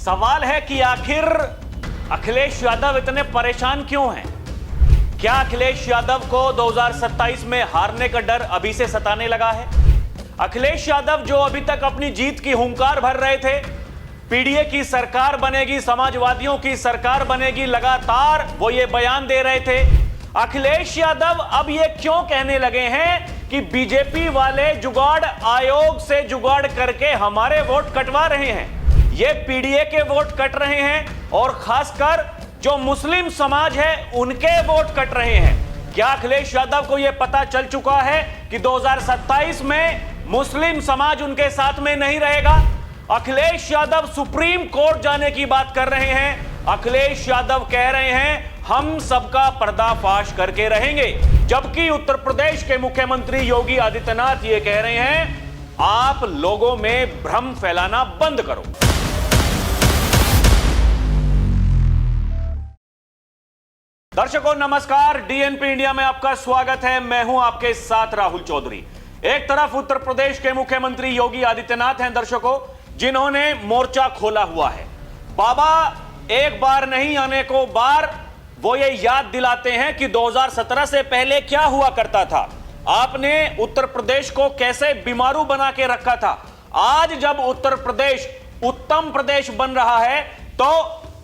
सवाल है कि आखिर अखिलेश यादव इतने परेशान क्यों हैं? क्या अखिलेश यादव को 2027 में हारने का डर अभी से सताने लगा है? अखिलेश यादव जो अभी तक अपनी जीत की हुंकार भर रहे थे, पीडीए की सरकार बनेगी, समाजवादियों की सरकार बनेगी, लगातार वो ये बयान दे रहे थे। अखिलेश यादव अब ये क्यों कहने लगे हैं कि बीजेपी वाले जुगाड़ आयोग से जुगाड़ करके हमारे वोट कटवा रहे हैं, ये पीडीए के वोट कट रहे हैं और खासकर जो मुस्लिम समाज है उनके वोट कट रहे हैं। क्या अखिलेश यादव को यह पता चल चुका है कि 2027 में मुस्लिम समाज उनके साथ में नहीं रहेगा? अखिलेश यादव सुप्रीम कोर्ट जाने की बात कर रहे हैं। अखिलेश यादव कह रहे हैं हम सबका पर्दाफाश करके रहेंगे, जबकि उत्तर प्रदेश के मुख्यमंत्री योगी आदित्यनाथ ये कह रहे हैं आप लोगों में भ्रम फैलाना बंद करो। दर्शकों नमस्कार, डीएनपी इंडिया में आपका स्वागत है। मैं हूं आपके साथ राहुल चौधरी। एक तरफ उत्तर प्रदेश के मुख्यमंत्री योगी आदित्यनाथ हैं दर्शकों, जिन्होंने मोर्चा खोला हुआ है। बाबा एक बार नहीं अनेकों बार वो ये याद दिलाते हैं कि 2017 से पहले क्या हुआ करता था, आपने उत्तर प्रदेश को कैसे बीमारू बना के रखा था। आज जब उत्तर प्रदेश उत्तम प्रदेश बन रहा है तो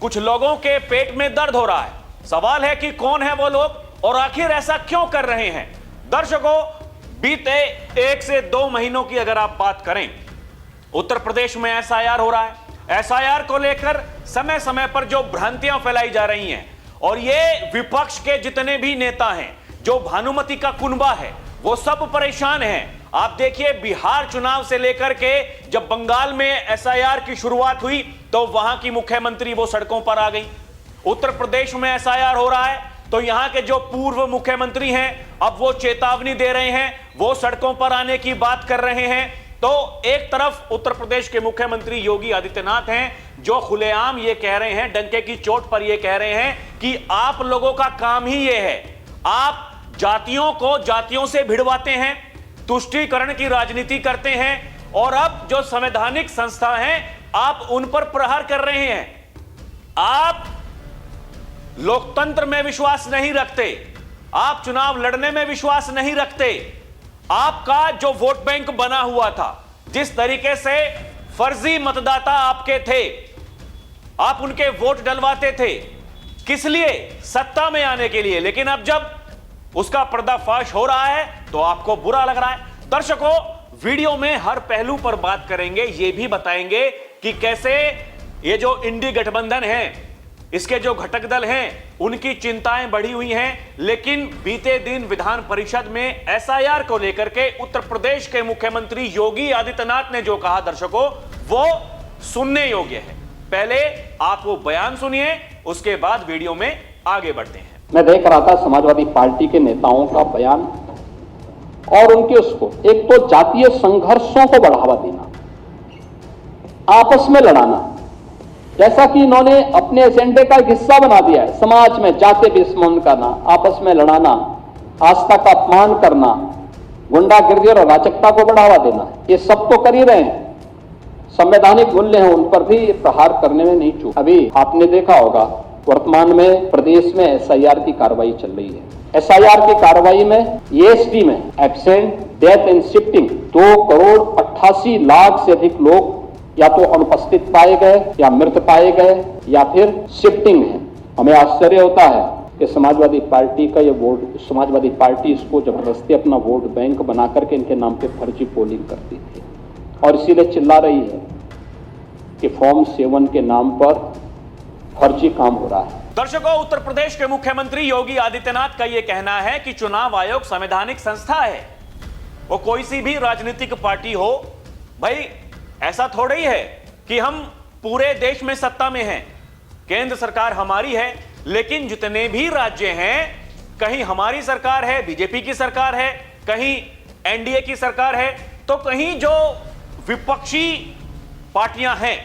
कुछ लोगों के पेट में दर्द हो रहा है। सवाल है कि कौन है वो लोग और आखिर ऐसा क्यों कर रहे हैं? दर्शकों, बीते 1 से 2 महीनों की अगर आप बात करें, उत्तर प्रदेश में एसआईआर हो रहा है। एसआईआर को लेकर समय समय पर जो भ्रांतियां फैलाई जा रही हैं और ये विपक्ष के जितने भी नेता हैं, जो भानुमति का कुनबा है, वो सब परेशान हैं। आप देखिए बिहार चुनाव से लेकर के जब बंगाल में एसआईआर की शुरुआत हुई तो वहां की मुख्यमंत्री वो सड़कों पर आ गई। उत्तर प्रदेश में एसआईआर हो रहा है तो यहां के जो पूर्व मुख्यमंत्री हैं अब वो चेतावनी दे रहे हैं, वो सड़कों पर आने की बात कर रहे हैं। तो एक तरफ उत्तर प्रदेश के मुख्यमंत्री योगी आदित्यनाथ हैं जो खुलेआम ये कह रहे हैं, डंके की चोट पर ये कह रहे हैं कि आप लोगों का काम ही ये है, आप जातियों को जातियों से भिड़वाते हैं, तुष्टीकरण की राजनीति करते हैं और अब जो संवैधानिक संस्था हैं आप उन पर प्रहार कर रहे हैं। आप लोकतंत्र में विश्वास नहीं रखते, आप चुनाव लड़ने में विश्वास नहीं रखते। आपका जो वोट बैंक बना हुआ था, जिस तरीके से फर्जी मतदाता आपके थे, आप उनके वोट डलवाते थे, किस लिए? सत्ता में आने के लिए। लेकिन अब जब उसका पर्दाफाश हो रहा है तो आपको बुरा लग रहा है। दर्शकों, वीडियो में हर पहलू पर बात करेंगे, यह भी बताएंगे कि कैसे ये जो इंडी गठबंधन है, इसके जो घटक दल हैं उनकी चिंताएं बढ़ी हुई हैं। लेकिन बीते दिन विधान परिषद में एसआईआर को लेकर के उत्तर प्रदेश के मुख्यमंत्री योगी आदित्यनाथ ने जो कहा दर्शकों, वो सुनने योग्य है। पहले आप वो बयान सुनिए, उसके बाद वीडियो में आगे बढ़ते हैं। मैं देख रहा था समाजवादी पार्टी के नेताओं का बयान और उनके उसको, एक तो जातीय संघर्षों को बढ़ावा देना, आपस में लड़ाना, जैसा कि इन्होंने अपने एजेंडे का एक हिस्सा बना दिया है। समाज में जाति दुश्मन करना, आपस में लड़ाना, आस्था का अपमान करना, गुंडागिर्दी और अराजकता को बढ़ावा देना, ये सब तो कर ही रहे हैं। संवैधानिक मूल्य हैं, उन पर भी प्रहार करने में नहीं चूक। अभी आपने देखा होगा वर्तमान में प्रदेश में एसआईआर की कार्रवाई चल रही है। एसआईआर की कार्रवाई में एएसडी में एब्सेंट, डेथ एंड शिफ्टिंग 2,88,00,000 से अधिक लोग या तो अनुपस्थित पाए गए या मृत पाए गए या फिर शिफ्टिंग है। हमें आश्चर्य होता है कि समाजवादी पार्टी का ये वोट, समाजवादी पार्टी इसको जबरदस्ती अपना वोट बैंक बना करके इनके नाम पे फर्जी पोलिंग करती थी और इसीलिए चिल्ला रही है कि फॉर्म 7 के नाम पर फर्जी काम हो रहा है। दर्शकों, उत्तर प्रदेश के मुख्यमंत्री योगी आदित्यनाथ का यह कहना है कि चुनाव आयोग संवैधानिक संस्था है, वो कोई सी भी राजनीतिक पार्टी हो। भाई ऐसा थोड़ा ही है कि हम पूरे देश में सत्ता में हैं, केंद्र सरकार हमारी है, लेकिन जितने भी राज्य हैं, कहीं हमारी सरकार है, बीजेपी की सरकार है, कहीं एनडीए की सरकार है, तो कहीं जो विपक्षी पार्टियां हैं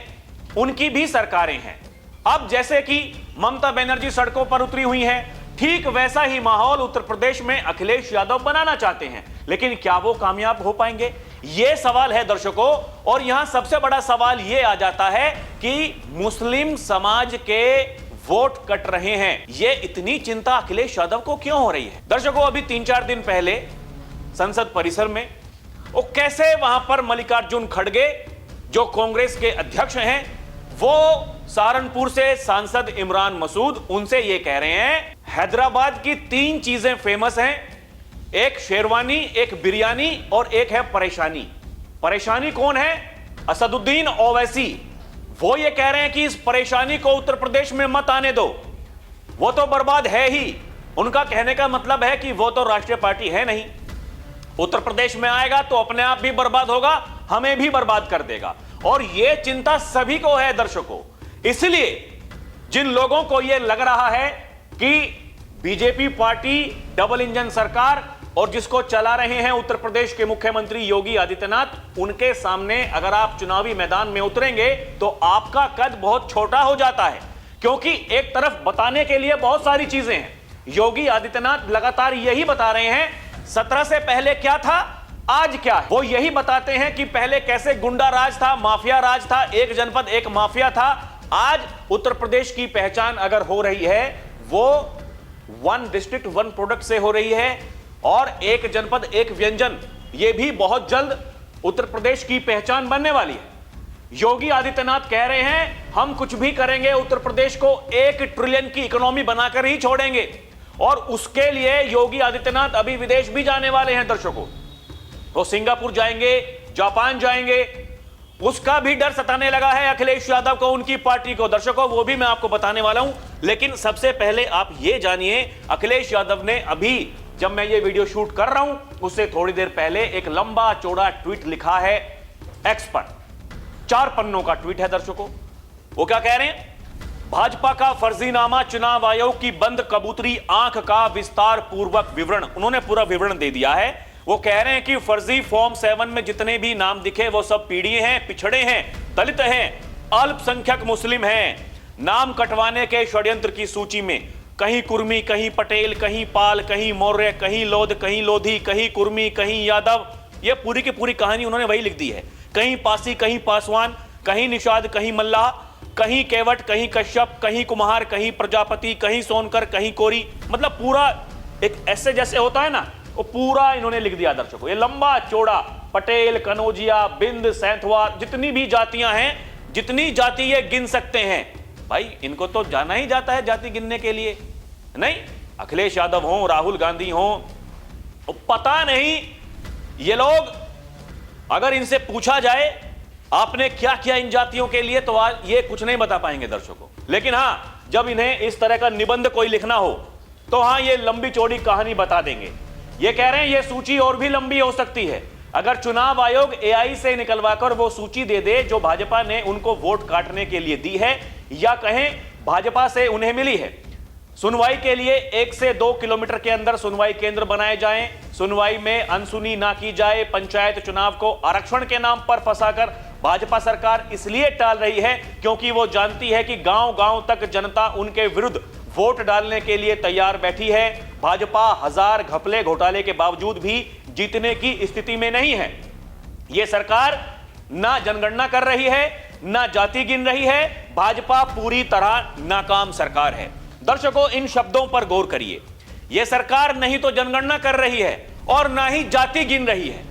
उनकी भी सरकारें हैं। अब जैसे कि ममता बनर्जी सड़कों पर उतरी हुई हैं, ठीक वैसा ही माहौल उत्तर प्रदेश में अखिलेश यादव बनाना चाहते हैं, लेकिन क्या वो कामयाब हो पाएंगे? यह सवाल है दर्शकों। और यहां सबसे बड़ा सवाल यह आ जाता है कि मुस्लिम समाज के वोट कट रहे हैं। यह इतनी चिंता अखिलेश यादव को क्यों हो रही है? दर्शकों, अभी 3-4 दिन पहले संसद परिसर में वो कैसे वहां पर मल्लिकार्जुन खड़गे जो कांग्रेस के अध्यक्ष हैं, वो सहारनपुर से सांसद इमरान मसूद उनसे ये कह रहे हैं हैदराबाद की 3 चीजें फेमस हैं, एक शेरवानी, एक बिरयानी और एक है परेशानी। परेशानी कौन है? असदुद्दीन ओवैसी। वो ये कह रहे हैं कि इस परेशानी को उत्तर प्रदेश में मत आने दो, वो तो बर्बाद है ही। उनका कहने का मतलब है कि वो तो राष्ट्रीय पार्टी है नहीं, उत्तर प्रदेश में आएगा तो अपने आप भी बर्बाद होगा, हमें भी बर्बाद कर देगा। और यह चिंता सभी को है दर्शकों। इसलिए जिन लोगों को यह लग रहा है कि बीजेपी पार्टी डबल इंजन सरकार और जिसको चला रहे हैं उत्तर प्रदेश के मुख्यमंत्री योगी आदित्यनाथ, उनके सामने अगर आप चुनावी मैदान में उतरेंगे तो आपका कद बहुत छोटा हो जाता है, क्योंकि एक तरफ बताने के लिए बहुत सारी चीजें हैं। योगी आदित्यनाथ लगातार यही बता रहे हैं 17 से पहले क्या था, आज क्या है। वो यही बताते हैं कि पहले कैसे गुंडा राज था, माफिया राज था, एक जनपद एक माफिया था। आज उत्तर प्रदेश की पहचान अगर हो रही है वो 1 डिस्ट्रिक्ट 1 प्रोडक्ट से हो रही है, और एक जनपद एक व्यंजन, ये भी बहुत जल्द उत्तर प्रदेश की पहचान बनने वाली है। योगी आदित्यनाथ कह रहे हैं हम कुछ भी करेंगे, उत्तर प्रदेश को 1 ट्रिलियन की इकोनॉमी बनाकर ही छोड़ेंगे। और उसके लिए योगी आदित्यनाथ अभी विदेश भी जाने वाले हैं दर्शकों। वो सिंगापुर जाएंगे, जापान जाएंगे। उसका भी डर सताने लगा है अखिलेश यादव को, उनकी पार्टी को दर्शकों, वो भी मैं आपको बताने वाला हूं। लेकिन सबसे पहले आप ये जानिए, अखिलेश यादव ने अभी जब मैं ये वीडियो शूट कर रहा हूं उससे थोड़ी देर पहले एक लंबा चौड़ा ट्वीट लिखा है एक्स पर। 4 पन्नों का ट्वीट है दर्शकों। वो क्या कह रहे हैं? भाजपा का फर्जीनामा, चुनाव आयोग की बंद कबूतरी आंख का विस्तार पूर्वक विवरण। उन्होंने पूरा विवरण दे दिया है। वो कह रहे हैं कि फर्जी फॉर्म 7 में जितने भी नाम दिखे वो सब पीड़ित हैं, पिछड़े हैं, दलित हैं, अल्पसंख्यक मुस्लिम हैं। नाम कटवाने के षड्यंत्र की सूची में कहीं कुर्मी, कहीं पटेल, कहीं पाल, कहीं मौर्य, कहीं लोध, कहीं लोधी, कहीं कुर्मी, कहीं यादव। ये पूरी की पूरी कहानी उन्होंने वही लिख दी है। कहीं पासी, कहीं पासवान, कहीं निषाद, कहीं मल्लाह, कहीं केवट, कहीं कश्यप, कहीं कुम्हार, कहीं प्रजापति, कहीं सोनकर, कहीं कोरी। मतलब पूरा एक ऐसे जैसे होता है ना, वो पूरा इन्होंने लिख दिया दर्शकों। ये लंबा चौड़ा पटेल, कनौजिया, बिंद, सैंथवा, जितनी भी जातियां हैं, जितनी जाति ये गिन सकते हैं। भाई इनको तो जाना ही जाता है जाति गिनने के लिए। नहीं, अखिलेश यादव हो, राहुल गांधी हो, पता नहीं ये लोग, अगर इनसे पूछा जाए आपने क्या किया इन जातियों के लिए, तो आज ये कुछ नहीं बता पाएंगे दर्शकों। लेकिन हां, जब इन्हें इस तरह का निबंध कोई लिखना हो तो हां, ये लंबी चौड़ी कहानी बता देंगे। ये कह रहे हैं ये सूची और भी लंबी हो सकती है। अगर चुनाव आयोग एआई से निकलवाकर वो सूची दे दे जो भाजपा ने उनको वोट काटने के लिए दी है, या कहें भाजपा से उन्हें मिली है। सुनवाई के लिए 1 से 2 किलोमीटर के अंदर सुनवाई केंद्र बनाए जाएं, सुनवाई में अनसुनी ना की जाए। पंचायत चुनाव को आरक्षण के नाम पर फंसाकर भाजपा सरकार इसलिए टाल रही है क्योंकि वो जानती है कि गांव-गांव तक जनता उनके विरुद्ध वोट डालने के लिए तैयार बैठी है। भाजपा हजार घपले घोटाले के बावजूद भी जीतने की स्थिति में नहीं है। यह सरकार ना जनगणना कर रही है, ना जाति गिन रही है। भाजपा पूरी तरह नाकाम सरकार है। दर्शकों, इन शब्दों पर गौर करिए। यह सरकार नहीं तो जनगणना कर रही है और ना ही जाति गिन रही है।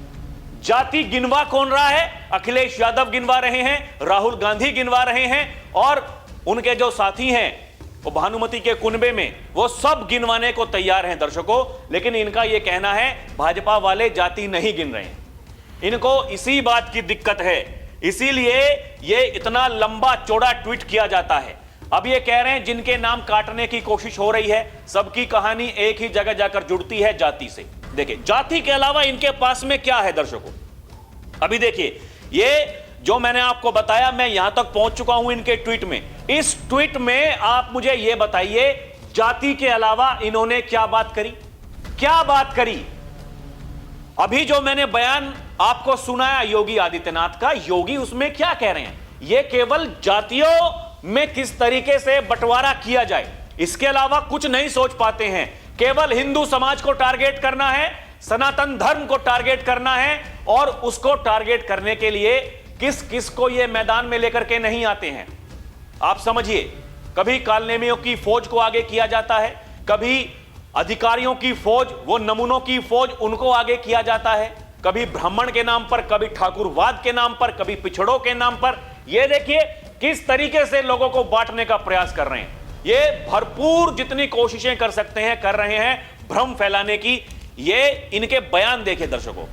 जाति गिनवा कौन रहा है? अखिलेश यादव गिनवा रहे हैं, राहुल गांधी गिनवा रहे हैं, और उनके जो साथी हैं वो भानुमति के कुनबे में, वो सब गिनवाने को तैयार हैं दर्शकों। लेकिन इनका यह कहना है भाजपा वाले जाति नहीं गिन रहे हैं। इनको इसी बात की दिक्कत है, इसीलिए ये इतना लंबा चौड़ा ट्वीट किया जाता है। अब ये कह रहे हैं जिनके नाम काटने की कोशिश हो रही है, सबकी कहानी एक ही जगह जाकर जुड़ती है, जाति से। देखिए, जाति के अलावा इनके पास में क्या है दर्शकों। अभी देखिए, ये जो मैंने आपको बताया, मैं यहां तक पहुंच चुका हूं इनके ट्वीट में। इस ट्वीट में आप मुझे यह बताइए, जाति के अलावा इन्होंने क्या बात करी? क्या बात करी? अभी जो मैंने बयान आपको सुनाया योगी आदित्यनाथ का, योगी उसमें क्या कह रहे हैं? यह केवल जातियों में किस तरीके से बंटवारा किया जाए, इसके अलावा कुछ नहीं सोच पाते हैं। केवल हिंदू समाज को टारगेट करना है, सनातन धर्म को टारगेट करना है और उसको टारगेट करने के लिए किस किस को ये मैदान में लेकर के नहीं आते हैं। आप समझिए, कभी कालनेमियों की फौज को आगे किया जाता है, कभी अधिकारियों की फौज, वो नमूनों की फौज, उनको आगे किया जाता है, कभी ब्राह्मण के नाम पर, कभी ठाकुरवाद के नाम पर, कभी पिछड़ों के नाम पर। ये देखिए किस तरीके से लोगों को बांटने का प्रयास कर रहे हैं। ये भरपूर जितनी कोशिशें कर सकते हैं कर रहे हैं भ्रम फैलाने की। ये इनके बयान देखिए दर्शकों,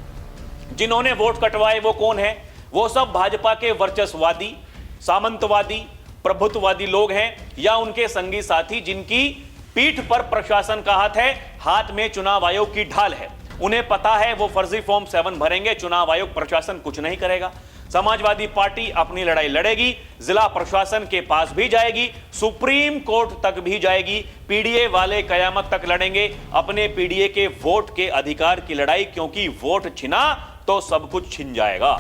जिन्होंने वोट कटवाए वो कौन है? वो सब भाजपा के वर्चस्ववादी, सामंतवादी, प्रभुत्ववादी लोग हैं या उनके संगी साथी जिनकी पीठ पर प्रशासन का हाथ है, हाथ में चुनाव आयोग की ढाल है। उन्हें पता है वो फर्जी फॉर्म 7 भरेंगे, चुनाव आयोग प्रशासन कुछ नहीं करेगा। समाजवादी पार्टी अपनी लड़ाई लड़ेगी, जिला प्रशासन के पास भी जाएगी, सुप्रीम कोर्ट तक भी जाएगी। पीडीए वाले कयामत तक लड़ेंगे अपने पीडीए के वोट के अधिकार की लड़ाई, क्योंकि वोट छिना तो सब कुछ छिन जाएगा।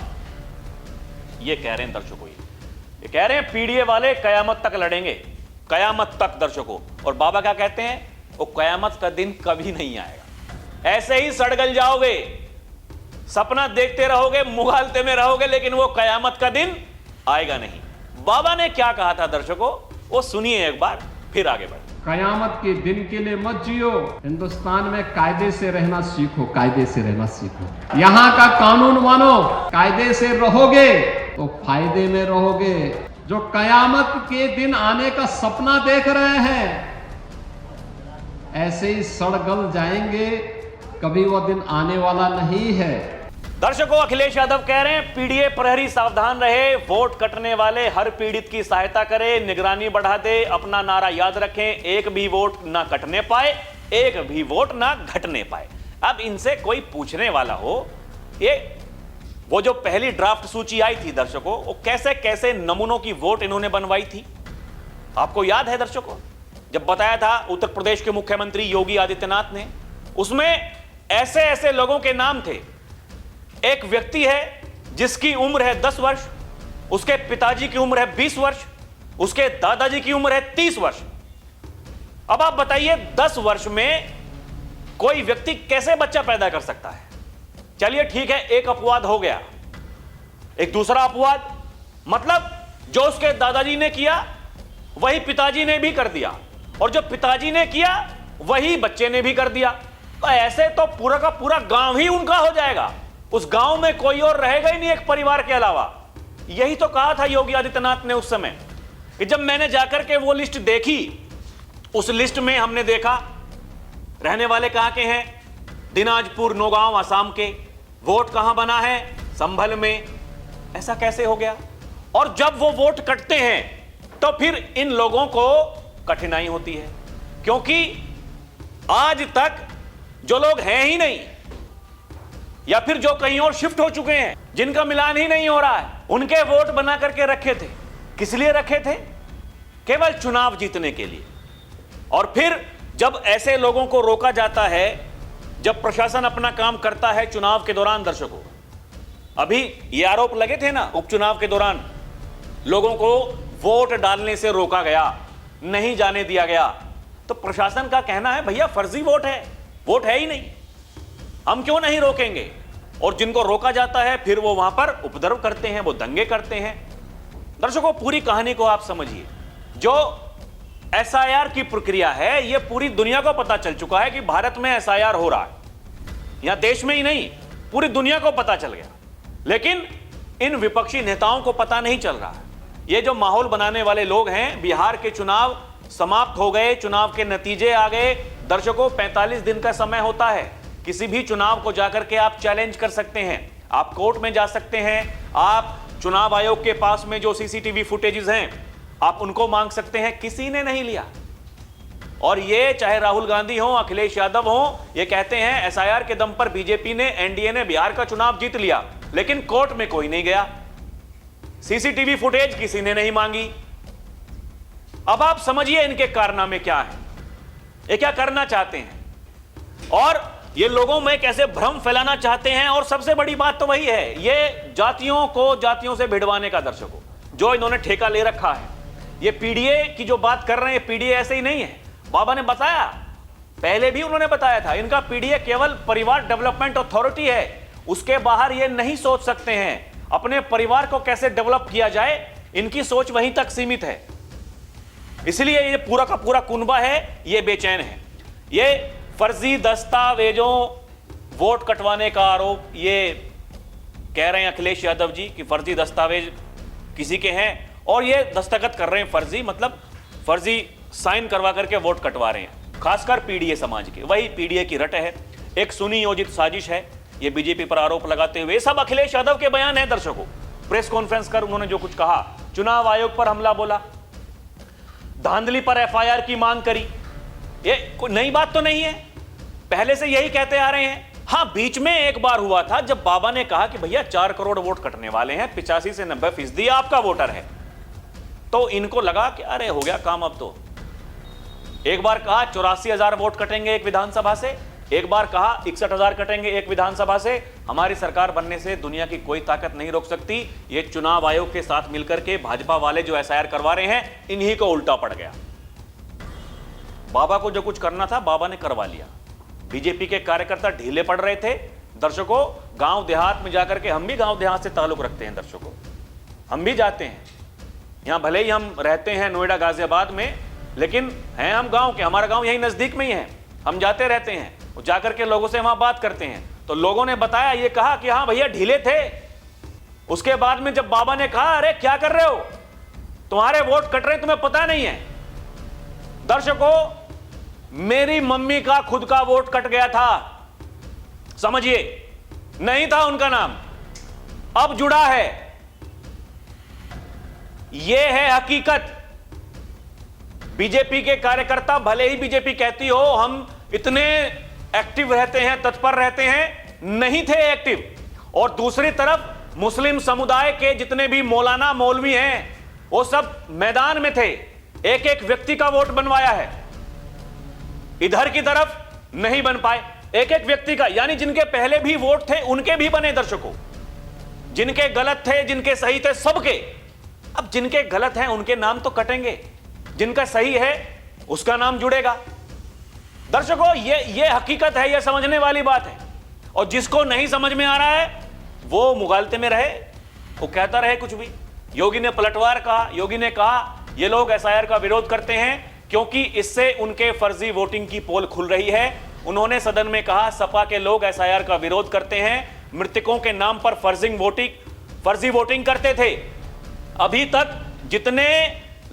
ये कह रहे हैं दर्शकों, ये कह रहे हैं पीडीए वाले कयामत तक लड़ेंगे, कयामत तक दर्शकों। और बाबा क्या कहते हैं? वो कयामत का दिन कभी नहीं आएगा, ऐसे ही सड़गल जाओगे, सपना देखते रहोगे, मुगालते में रहोगे, लेकिन वो कयामत का दिन आएगा नहीं। बाबा ने क्या कहा था दर्शकों, वो सुनिए एक बार, फिर आगे बढ़े। कयामत के दिन के लिए मत जियो, हिंदुस्तान में कायदे से रहना सीखो, कायदे से रहना सीखो, यहाँ का कानून मानो, कायदे से रहोगे तो फायदे में रहोगे। जो कयामत के दिन आने का सपना देख रहे हैं, ऐसे ही सड़गल जाएंगे, कभी वो दिन आने वाला नहीं है। दर्शकों, अखिलेश यादव कह रहे हैं पीडीए प्रहरी सावधान रहे, वोट कटने वाले हर पीड़ित की सहायता करे, निगरानी बढ़ा दे। अपना नारा याद रखें, एक भी वोट ना कटने पाए, एक भी वोट ना घटने पाए। अब इनसे कोई पूछने वाला हो, ये वो जो पहली ड्राफ्ट सूची आई थी दर्शकों, वो कैसे कैसे नमूनों की वोट इन्होंने बनवाई थी, आपको याद है दर्शकों? जब बताया था उत्तर प्रदेश के मुख्यमंत्री योगी आदित्यनाथ ने, उसमें ऐसे ऐसे लोगों के नाम थे। एक व्यक्ति है जिसकी उम्र है 10 वर्ष, उसके पिताजी की उम्र है 20 वर्ष, उसके दादाजी की उम्र है 30 वर्ष। अब आप बताइए 10 वर्ष में कोई व्यक्ति कैसे बच्चा पैदा कर सकता है? चलिए ठीक है, एक अपवाद हो गया। एक दूसरा अपवाद, मतलब जो उसके दादाजी ने किया वही पिताजी ने भी कर दिया, और जो पिताजी ने किया वही बच्चे ने भी कर दिया। तो ऐसे तो पूरा का पूरा गांव ही उनका हो जाएगा, उस गांव में कोई और रहेगा ही नहीं एक परिवार के अलावा। यही तो कहा था योगी आदित्यनाथ ने उस समय, कि जब मैंने जाकर के वो लिस्ट देखी, उस लिस्ट में हमने देखा रहने वाले कहां के हैं, दिनाजपुर, नौगांव, असम के। वोट कहां बना है? संभल में। ऐसा कैसे हो गया? और जब वो वोट कटते हैं तो फिर इन लोगों को कठिनाई होती है, क्योंकि आज तक जो लोग हैं ही नहीं, या फिर जो कहीं और शिफ्ट हो चुके हैं, जिनका मिलान ही नहीं हो रहा है, उनके वोट बना करके रखे थे। किस लिए रखे थे? केवल चुनाव जीतने के लिए। और फिर जब ऐसे लोगों को रोका जाता है, जब प्रशासन अपना काम करता है चुनाव के दौरान, दर्शकों अभी ये आरोप लगे थे ना, उपचुनाव के दौरान लोगों को वोट डालने से रोका गया, नहीं जाने दिया गया। तो प्रशासन का कहना है भैया फर्जी वोट है, वोट है ही नहीं, हम क्यों नहीं रोकेंगे। और जिनको रोका जाता है फिर वो वहां पर उपद्रव करते हैं, वो दंगे करते हैं। दर्शकों, पूरी कहानी को आप समझिए। जो एसआईआर की प्रक्रिया है, यह पूरी दुनिया को पता चल चुका है कि भारत में एसआईआर हो रहा है। यहां देश में ही नहीं, पूरी दुनिया को पता चल गया, लेकिन इन विपक्षी नेताओं को पता नहीं चल रहा है। ये जो माहौल बनाने वाले लोग हैं, बिहार के चुनाव समाप्त हो गए, चुनाव के नतीजे आ गए। दर्शकों, 45 दिन का समय होता है, किसी भी चुनाव को जाकर के आप चैलेंज कर सकते हैं, आप कोर्ट में जा सकते हैं, आप चुनाव आयोग के पास में जो सीसीटीवी फुटेजेस हैं आप उनको मांग सकते हैं। किसी ने नहीं लिया। और ये चाहे राहुल गांधी हो, अखिलेश यादव हो, ये कहते हैं एसआईआर के दम पर बीजेपी ने, एनडीए ने बिहार का चुनाव जीत लिया, लेकिन कोर्ट में कोई नहीं गया, सीसीटीवी फुटेज किसी ने नहीं मांगी। अब आप समझिए इनके कारनामे क्या हैं, ये क्या करना चाहते हैं और ये लोगों में कैसे भ्रम फैलाना चाहते हैं। और सबसे बड़ी बात तो वही है, ये जातियों को जातियों से भिड़वाने का, दर्शकों, जो इन्होंने ठेका ले रखा है। ये पीडीए की जो बात कर रहे हैं, पीडीए ऐसे ही नहीं है। बाबा ने बताया पहले भी उन्होंने बताया था, इनका पीडीए केवल परिवार डेवलपमेंट अथॉरिटी है, उसके बाहर ये नहीं सोच सकते हैं अपने परिवार को कैसे डेवलप किया जाए, इनकी सोच वहीं तक सीमित है। इसलिए ये पूरा का पूरा कुनबा है, ये बेचैन है। ये फर्जी दस्तावेजों वोट कटवाने का आरोप, ये कह रहे हैं अखिलेश यादव जी कि फर्जी दस्तावेज किसी के हैं और ये दस्तखत कर रहे हैं फर्जी, मतलब फर्जी साइन करवा करके वोट कटवा रहे हैं, खासकर पीडीए समाज के। वही पीडीए की रट है, एक सुनियोजित साजिश है, ये बीजेपी पर आरोप लगाते हुए। सब अखिलेश यादव के बयान है दर्शकों। प्रेस कॉन्फ्रेंस कर उन्होंने जो कुछ कहा, चुनाव आयोग पर हमला बोला, धांधली पर एफआईआर की मांग करी, ये कोई नई बात तो नहीं है, पहले से यही कहते आ रहे हैं। हां, बीच में एक बार हुआ था जब बाबा ने कहा कि भैया 4 करोड़ वोट कटने वाले हैं, 85 से 90% आपका वोटर है, तो इनको लगा कि अरे हो गया काम अब तो। एक बार कहा 84,000 वोट कटेंगे एक विधानसभा से, एक बार कहा 61,000 कटेंगे एक विधानसभा से। हमारी सरकार बनने से दुनिया की कोई ताकत नहीं रोक सकती। ये चुनाव आयोग के साथ मिलकर के भाजपा वाले जो एसआईआर करवा रहे हैं, इन्हीं को उल्टा पड़ गया। बाबा को जो कुछ करना था बाबा ने करवा लिया। बीजेपी के कार्यकर्ता ढीले पड़ रहे थे। दर्शकों, गांव देहात में जाकर के, हम भी गांव देहात से ताल्लुक रखते हैं दर्शकों, हम भी जाते हैं। यहां भले ही हम रहते हैं नोएडा गाजियाबाद में, लेकिन हैं हम गांव के, हमारा गांव यहीं नजदीक में ही है, हम जाते रहते हैं, जाकर के लोगों से वहां बात करते हैं। तो लोगों ने बताया, ये कहा कि हाँ भैया ढीले थे। उसके बाद में जब बाबा ने कहा अरे क्या कर रहे हो, तुम्हारे वोट कट रहे, तुम्हें पता नहीं है। दर्शकों, मेरी मम्मी का खुद का वोट कट गया था, समझिए, नहीं था उनका नाम, अब जुड़ा है। यह है हकीकत। बीजेपी के कार्यकर्ता, भले ही बीजेपी कहती हो हम इतने एक्टिव रहते हैं, तत्पर रहते हैं, नहीं थे एक्टिव। और दूसरी तरफ मुस्लिम समुदाय के जितने भी मौलाना मौलवी हैं, वो सब मैदान में थे, एक एक व्यक्ति का वोट बनवाया है। इधर की तरफ नहीं बन पाए, एक एक व्यक्ति का, यानी जिनके पहले भी वोट थे उनके भी बने दर्शकों, जिनके गलत थे जिनके सही थे सबके। अब जिनके गलत हैं उनके नाम तो कटेंगे, जिनका सही है उसका नाम जुड़ेगा। दर्शकों, ये हकीकत है, ये समझने वाली बात है। और जिसको नहीं समझ में आ रहा है वो मुगालते में रहे, वो कहता रहे कुछ भी। योगी ने पलटवार कहा, योगी ने कहा ये लोग एसआईआर का विरोध करते हैं क्योंकि इससे उनके फर्जी वोटिंग की पोल खुल रही है। उन्होंने सदन में कहा सपा के लोग एसआईआर का विरोध करते हैं, मृतकों के नाम पर फर्जी वोटिंग करते थे। अभी तक जितने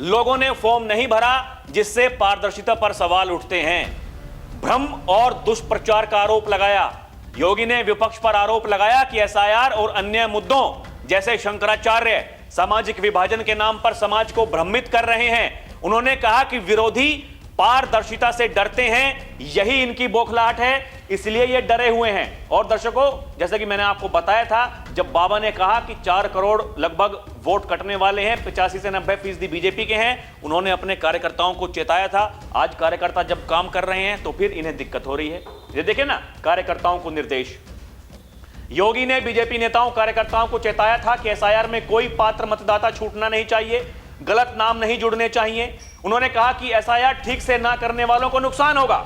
लोगों ने फॉर्म नहीं भरा, जिससे पारदर्शिता पर सवाल उठते हैं। भ्रम और दुष्प्रचार का आरोप लगाया। योगी ने विपक्ष पर आरोप लगाया कि एसआईआर और अन्य मुद्दों जैसे शंकराचार्य सामाजिक विभाजन के नाम पर समाज को भ्रमित कर रहे हैं। उन्होंने कहा कि विरोधी पारदर्शिता से डरते हैं, यही इनकी बौखलाहट है, इसलिए ये डरे हुए हैं। और दर्शकों, जैसे कि मैंने आपको बताया था, जब बाबा ने कहा कि 4 करोड़ लगभग वोट कटने वाले हैं, 85 से 90% बीजेपी के हैं, उन्होंने अपने कार्यकर्ताओं को चेताया था। आज कार्यकर्ता जब काम कर रहे हैं तो फिर इन्हें दिक्कत हो रही है। ये देखिए ना, कार्यकर्ताओं को निर्देश। योगी ने बीजेपी नेताओं कार्यकर्ताओं को चेताया था कि एसआईआर में कोई पात्र मतदाता छूटना नहीं चाहिए, गलत नाम नहीं जुड़ने चाहिए। उन्होंने कहा कि एसआईआर ठीक से ना करने वालों को नुकसान होगा।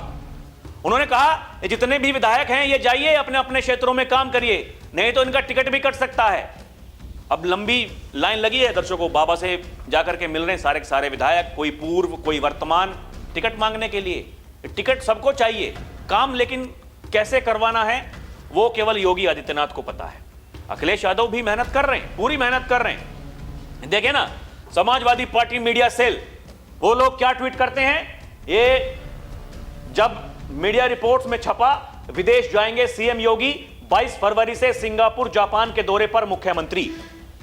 उन्होंने कहा जितने भी विधायक हैं ये जाइए अपने अपने क्षेत्रों में काम करिए, नहीं तो इनका टिकट भी कट सकता है। अब लंबी लाइन लगी है दर्शकों, बाबा से जाकर के मिल रहे हैं सारे के सारे विधायक, कोई पूर्व कोई वर्तमान, टिकट मांगने के लिए। टिकट सबको चाहिए, काम लेकिन कैसे करवाना है वो केवल योगी आदित्यनाथ को पता है। अखिलेश यादव भी मेहनत कर रहे हैं, पूरी मेहनत कर रहे हैं। देखे ना, समाजवादी पार्टी मीडिया सेल, वो लोग क्या ट्वीट करते हैं। ये जब मीडिया रिपोर्ट्स में छपा, विदेश जाएंगे सीएम योगी, 22 फरवरी से सिंगापुर जापान के दौरे पर मुख्यमंत्री।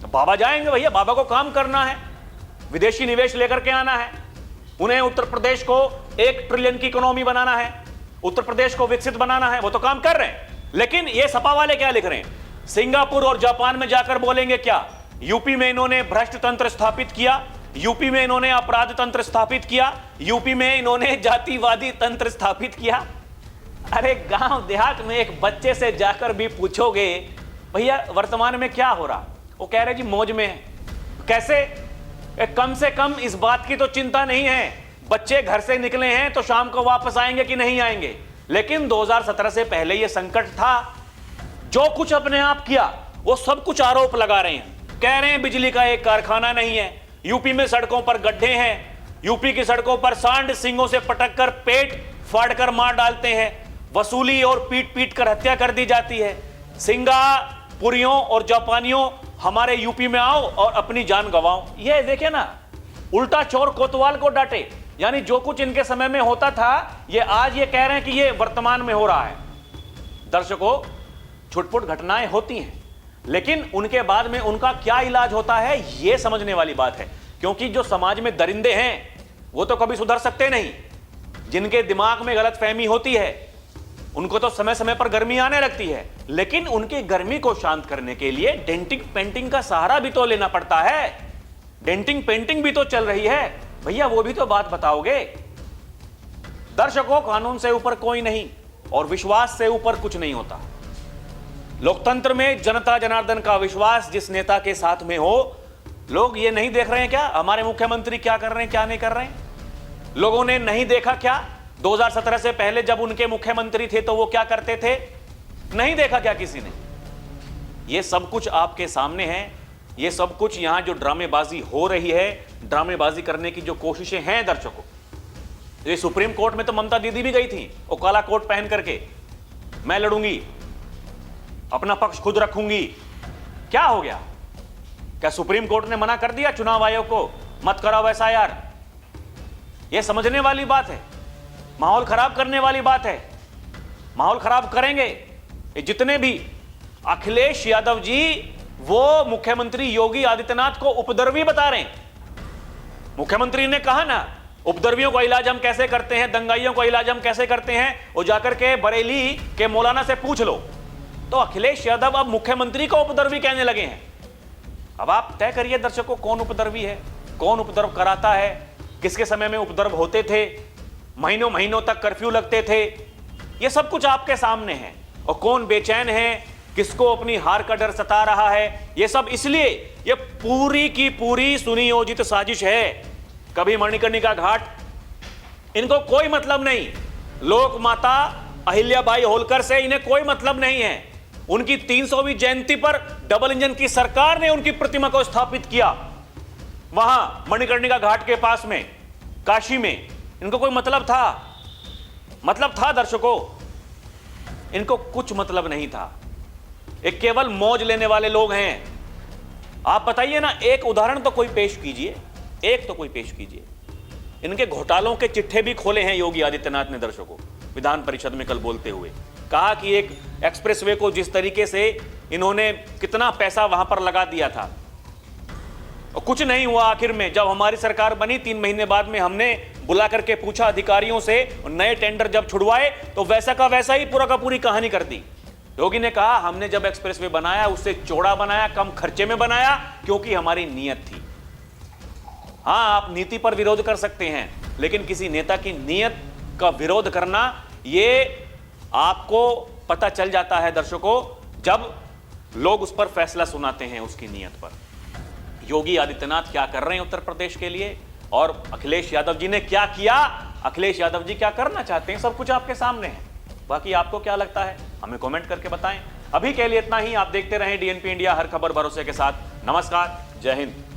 तो बाबा जाएंगे भैया, बाबा को काम करना है, विदेशी निवेश लेकर के आना है। उन्हें उत्तर प्रदेश को 1 ट्रिलियन की इकोनॉमी बनाना है, उत्तर प्रदेश को विकसित बनाना है, वो तो काम कर रहे हैं। लेकिन ये सपा वाले क्या लिख रहे हैं, सिंगापुर और जापान में जाकर बोलेंगे क्या, यूपी में इन्होंने भ्रष्ट तंत्र स्थापित किया, यूपी में इन्होंने अपराध तंत्र स्थापित किया, यूपी में इन्होंने जातिवादी तंत्र स्थापित किया। अरे गांव देहात में एक बच्चे से जाकर भी पूछोगे भैया वर्तमान में क्या हो रहा, वो कह रहे जी मौज में है। कैसे? कम से कम इस बात की तो चिंता नहीं है, बच्चे घर से निकले हैं तो शाम को वापस आएंगे कि नहीं आएंगे। लेकिन 2017 से पहले यह संकट था। जो कुछ अपने आप किया वो सब कुछ आरोप लगा रहे हैं, कह रहे हैं बिजली का एक कारखाना नहीं है, यूपी में सड़कों पर गड्ढे हैं, यूपी की सड़कों पर सांड सिंगों से पटककर पेट फाड़कर मार डालते हैं, वसूली और पीट पीट कर हत्या कर दी जाती है। सिंगापुरियों और जापानियों हमारे यूपी में आओ और अपनी जान गंवाओ। ये देखे ना, उल्टा चोर कोतवाल को डांटे। यानी जो कुछ इनके समय में होता था ये आज ये कह रहे हैं कि ये वर्तमान में हो रहा है। दर्शकों, छुटपुट घटनाएं होती हैं, लेकिन उनके बाद में उनका क्या इलाज होता है ये समझने वाली बात है। क्योंकि जो समाज में दरिंदे हैं वो तो कभी सुधर सकते नहीं। जिनके दिमाग में गलतफहमी होती है उनको तो समय समय पर गर्मी आने लगती है, लेकिन उनकी गर्मी को शांत करने के लिए डेंटिंग पेंटिंग का सहारा भी तो लेना पड़ता है। डेंटिंग पेंटिंग भी तो चल रही है भैया, वो भी तो बात बताओगे। दर्शकों, कानून से ऊपर कोई नहीं और विश्वास से ऊपर कुछ नहीं होता। लोकतंत्र में जनता जनार्दन का विश्वास जिस नेता के साथ में हो, लोग ये नहीं देख रहे हैं क्या हमारे मुख्यमंत्री क्या कर रहे हैं क्या नहीं कर रहे हैं? लोगों ने नहीं देखा क्या 2017 से पहले जब उनके मुख्यमंत्री थे तो वो क्या करते थे? नहीं देखा क्या किसी ने? ये सब कुछ आपके सामने है। ये सब कुछ यहां जो ड्रामेबाजी हो रही है, ड्रामेबाजी करने की जो कोशिशें हैं दर्शकों, ये सुप्रीम कोर्ट में तो ममता दीदी भी गई थी वो काला कोट पहन करके, मैं लड़ूंगी, अपना पक्ष खुद रखूंगी। क्या हो गया? क्या सुप्रीम कोर्ट ने मना कर दिया चुनाव आयोग को मत कराओ वैसा? यार यह समझने वाली बात है, माहौल खराब करने वाली बात है। माहौल खराब करेंगे ये जितने भी। अखिलेश यादव जी वो मुख्यमंत्री योगी आदित्यनाथ को उपद्रवी बता रहे हैं। मुख्यमंत्री ने कहा ना, उपद्रवियों का इलाज हम कैसे करते हैं, दंगाइयों का इलाज हम कैसे करते हैं, वो जाकर के बरेली के मौलाना से पूछ लो। तो अखिलेश यादव अब मुख्यमंत्री को उपद्रवी कहने लगे हैं। अब आप तय करिए दर्शकों, कौन उपद्रवी है, कौन उपद्रव कराता है, किसके समय में उपद्रव होते थे, महीनों महीनों तक कर्फ्यू लगते थे, ये सब कुछ आपके सामने है। और कौन बेचैन है, किसको अपनी हार का डर सता रहा है, ये सब इसलिए ये पूरी की पूरी सुनियोजित साजिश है। कभी मणिकर्णिका घाट, इनको कोई मतलब नहीं। लोक माता अहिल्याबाई होलकर से इन्हें कोई मतलब नहीं है। उनकी 300वीं जयंती पर डबल इंजन की सरकार ने उनकी प्रतिमा को स्थापित किया वहां मणिकर्णिका घाट के पास में, काशी में। इनको कोई मतलब था दर्शकों, इनको कुछ मतलब नहीं था। एक केवल मौज लेने वाले लोग हैं। आप बताइए ना, एक उदाहरण तो कोई पेश कीजिए, एक तो कोई पेश कीजिए। इनके घोटालों के चिट्ठे भी खोले हैं योगी आदित्यनाथ ने दर्शकों, विधान परिषद में कल बोलते हुए कहा कि एक एक्सप्रेसवे को जिस तरीके से इन्होंने कितना पैसा वहां पर लगा दिया था और कुछ नहीं हुआ। आखिर में जब हमारी सरकार बनी 3 महीने बाद में हमने बुला करके पूछा अधिकारियों से, नए टेंडर जब छुड़वाए तो वैसा का वैसा ही पूरा का पूरी कहानी कर दी। योगी ने कहा हमने जब एक्सप्रेसवे बनाया उससे चौड़ा बनाया, कम खर्चे में बनाया, क्योंकि हमारी नीयत थी। हां, आप नीति पर विरोध कर सकते हैं, लेकिन किसी नेता की नीयत का विरोध करना, ये आपको पता चल जाता है दर्शकों जब लोग उस पर फैसला सुनाते हैं उसकी नीयत पर। योगी आदित्यनाथ क्या कर रहे हैं उत्तर प्रदेश के लिए और अखिलेश यादव जी ने क्या किया, अखिलेश यादव जी क्या करना चाहते हैं, सब कुछ आपके सामने है। बाकी आपको क्या लगता है हमें कमेंट करके बताएं। अभी के लिए इतना ही। आप देखते रहें डीएनपी इंडिया, हर खबर भरोसे के साथ। नमस्कार, जय हिंद।